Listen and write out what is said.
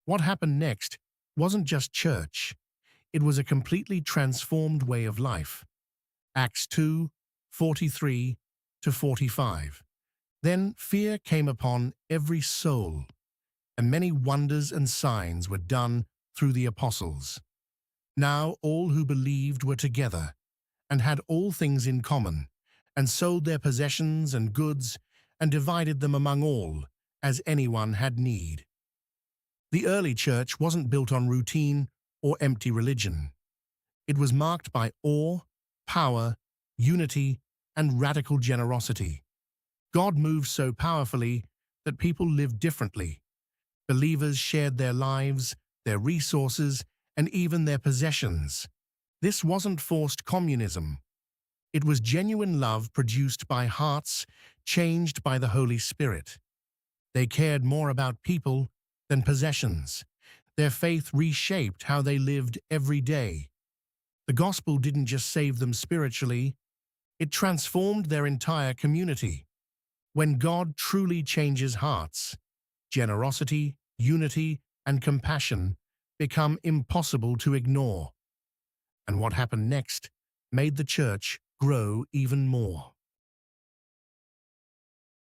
What happened next wasn't just church, it was a completely transformed way of life. Acts 2:43 to 45. Then fear came upon every soul, and many wonders and signs were done through the apostles. Now all who believed were together, and had all things in common, and sold their possessions and goods, and divided them among all, as anyone had need. The early church wasn't built on routine or empty religion. It was marked by awe, power, unity, and radical generosity. God moved so powerfully that people lived differently. Believers shared their lives, their resources, and even their possessions. This wasn't forced communism. It was genuine love produced by hearts changed by the Holy Spirit. They cared more about people than possessions. Their faith reshaped how they lived every day. The gospel didn't just save them spiritually, it transformed their entire community. When God truly changes hearts, generosity, unity, and compassion become impossible to ignore. And what happened next made the church grow even more.